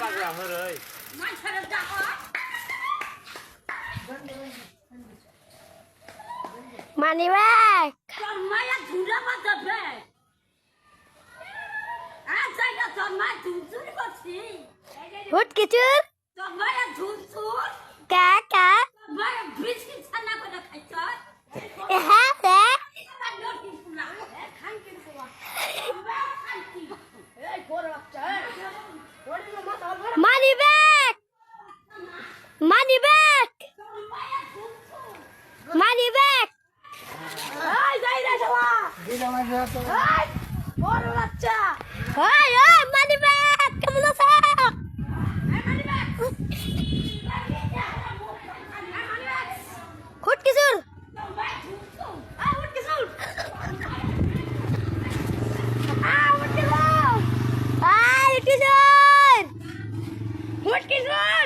পাগলা হরে money bag হুট কিচুর কা কা হ্যাঁ হ্যাঁ money bag money bag money bag money bag কেমন আছো হুট কিশোর হুট কিশোর